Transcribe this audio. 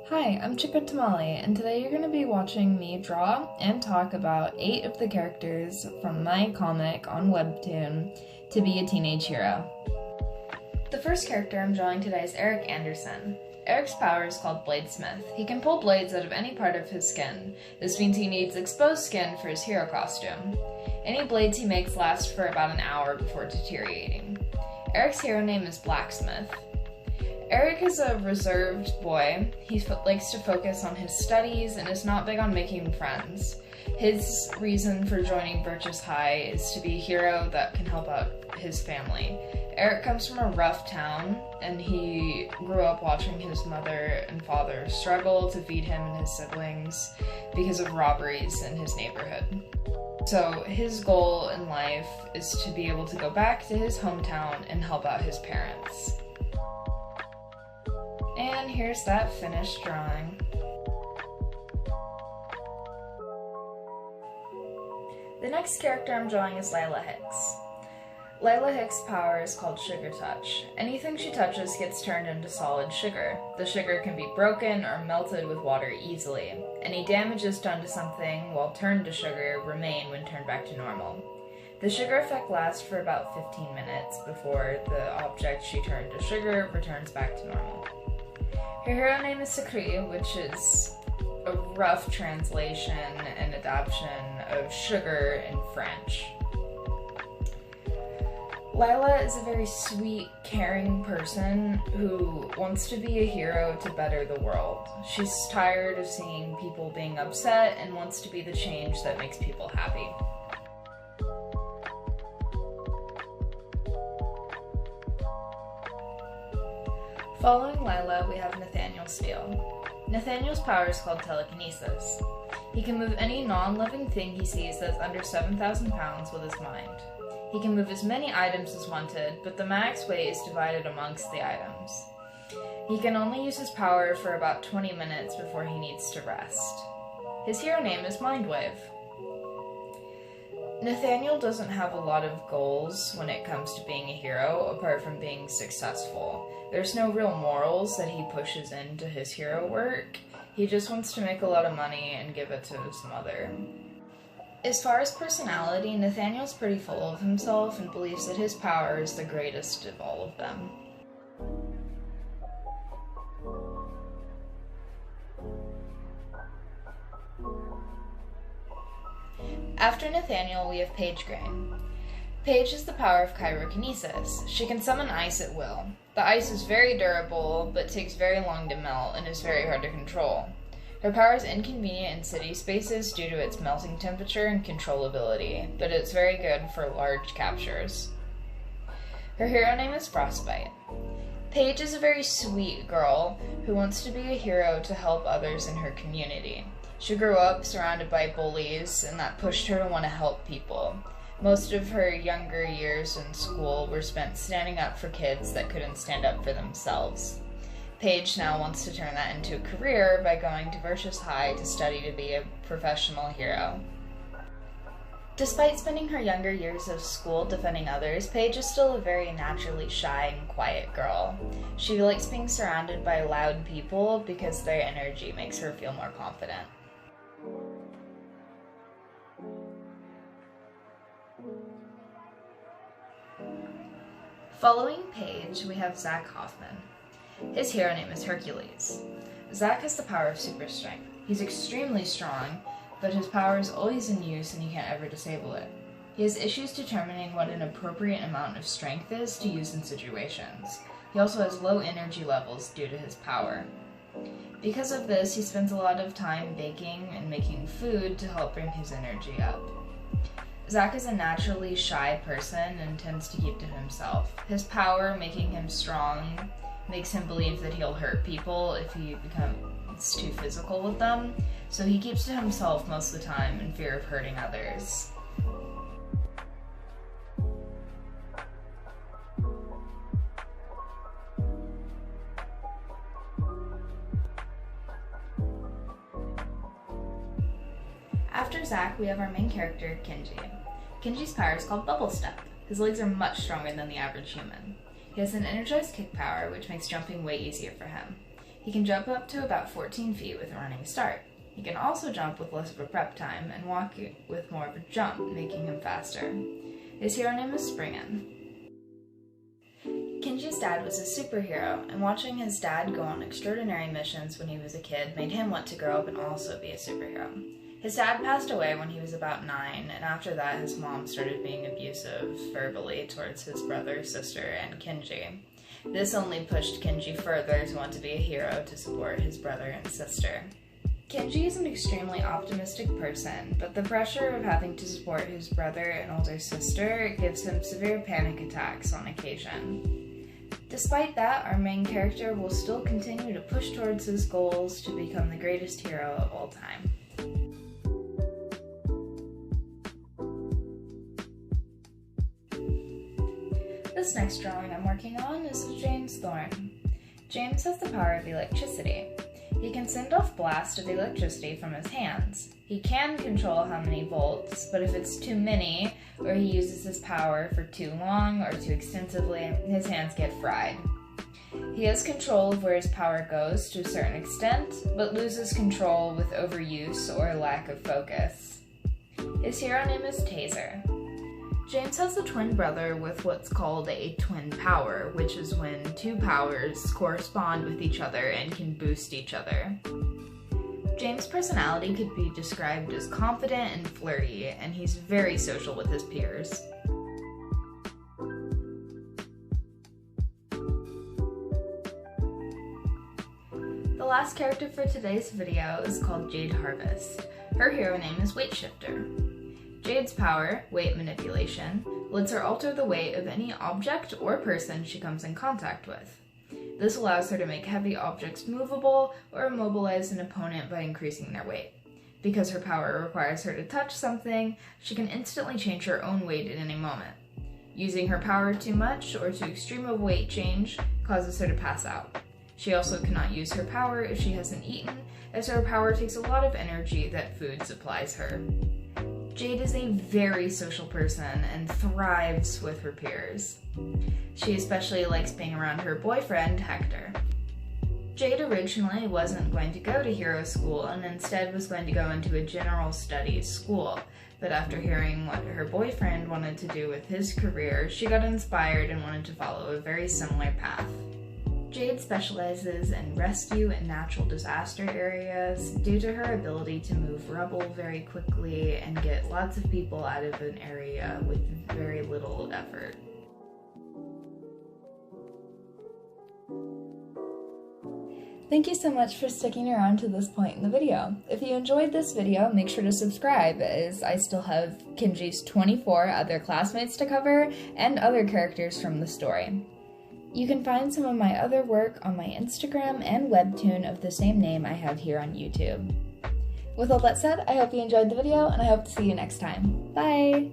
Hi, I'm Chico Tamale, and today you're going to be watching me draw and talk about 8 of the characters from my comic on webtoon, To Be a Teenage Hero. The first character I'm drawing today is Eric Anderson. Eric's power is called Bladesmith. He can pull blades out of any part of his skin. This means he needs exposed skin for his hero costume. Any blades he makes last for about an hour before deteriorating. Eric's hero name is Blacksmith. Eric is a reserved boy. He likes to focus on his studies and is not big on making friends. His reason for joining Birch's High is to be a hero that can help out his family. Eric comes from a rough town, and he grew up watching his mother and father struggle to feed him and his siblings because of robberies in his neighborhood. So his goal in life is to be able to go back to his hometown and help out his parents. And here's that finished drawing. The next character I'm drawing is Lilah Hick. Lilah Hick's power is called Sugar Touch. Anything she touches gets turned into solid sugar. The sugar can be broken or melted with water easily. Any damages done to something while turned to sugar remain when turned back to normal. The sugar effect lasts for about 15 minutes before the object she turned to sugar returns back to normal. Her hero name is Sakri, which is a rough translation and adaptation of sugar in French. Lilah is a very sweet, caring person who wants to be a hero to better the world. She's tired of seeing people being upset and wants to be the change that makes people happy. Following Lilah, we have Nathaniel Steele. Nathaniel's power is called telekinesis. He can move any non-living thing he sees that's under 7,000 pounds with his mind. He can move as many items as wanted, but the max weight is divided amongst the items. He can only use his power for about 20 minutes before he needs to rest. His hero name is Mindwave. Nathaniel doesn't have a lot of goals when it comes to being a hero, apart from being successful. There's no real morals that he pushes into his hero work. He just wants to make a lot of money and give it to his mother. As far as personality, Nathaniel's pretty full of himself and believes that his power is the greatest of all of them. After Nathaniel, we have Paige Gray. Paige has the power of chirokinesis. She can summon ice at will. The ice is very durable, but takes very long to melt and is very hard to control. Her power is inconvenient in city spaces due to its melting temperature and controllability, but it's very good for large captures. Her hero name is Frostbite. Paige is a very sweet girl who wants to be a hero to help others in her community. She grew up surrounded by bullies, and that pushed her to want to help people. Most of her younger years in school were spent standing up for kids that couldn't stand up for themselves. Paige now wants to turn that into a career by going to Birch's High to study to be a professional hero. Despite spending her younger years of school defending others, Paige is still a very naturally shy and quiet girl. She likes being surrounded by loud people because their energy makes her feel more confident. Following Paige, we have Zach Hoffman. His hero name is Hercules. Zach has the power of super strength. He's extremely strong, but his power is always in use and he can't ever disable it. He has issues determining what an appropriate amount of strength is to use in situations. He also has low energy levels due to his power. Because of this, he spends a lot of time baking and making food to help bring his energy up. Zach is a naturally shy person and tends to keep to himself. His power, making him strong, makes him believe that he'll hurt people if he becomes too physical with them, so he keeps to himself most of the time in fear of hurting others. After Zach, we have our main character, Kenji. Kenji's power is called Bubble Step. His legs are much stronger than the average human. He has an energized kick power, which makes jumping way easier for him. He can jump up to about 14 feet with a running start. He can also jump with less of a prep time and walk with more of a jump, making him faster. His hero name is Springen. Kenji's dad was a superhero, and watching his dad go on extraordinary missions when he was a kid made him want to grow up and also be a superhero. His dad passed away when he was about 9, and after that his mom started being abusive verbally towards his brother, sister, and Kenji. This only pushed Kenji further to want to be a hero to support his brother and sister. Kenji is an extremely optimistic person, but the pressure of having to support his brother and older sister gives him severe panic attacks on occasion. Despite that, our main character will still continue to push towards his goals to become the greatest hero of all time. This next drawing I'm working on is of James Thorne. James has the power of electricity. He can send off blasts of electricity from his hands. He can control how many volts, but if it's too many, or he uses his power for too long or too extensively, his hands get fried. He has control of where his power goes to a certain extent, but loses control with overuse or lack of focus. His hero name is Taser. James has a twin brother with what's called a twin power, which is when two powers correspond with each other and can boost each other. James' personality could be described as confident and flirty, and he's very social with his peers. The last character for today's video is called Jade Harvest. Her hero name is Weightshifter. Jade's power, weight manipulation, lets her alter the weight of any object or person she comes in contact with. This allows her to make heavy objects movable or immobilize an opponent by increasing their weight. Because her power requires her to touch something, she can instantly change her own weight at any moment. Using her power too much or too extreme a weight change causes her to pass out. She also cannot use her power if she hasn't eaten, as her power takes a lot of energy that food supplies her. Jade is a very social person and thrives with her peers. She especially likes being around her boyfriend, Hector. Jade originally wasn't going to go to hero school and instead was going to go into a general studies school, but after hearing what her boyfriend wanted to do with his career, she got inspired and wanted to follow a very similar path. Jade specializes in rescue and natural disaster areas due to her ability to move rubble very quickly and get lots of people out of an area with very little effort. Thank you so much for sticking around to this point in the video. If you enjoyed this video, make sure to subscribe, as I still have Kenji's 24 other classmates to cover and other characters from the story. You can find some of my other work on my Instagram and webtoon of the same name I have here on YouTube. With all that said, I hope you enjoyed the video, and I hope to see you next time. Bye!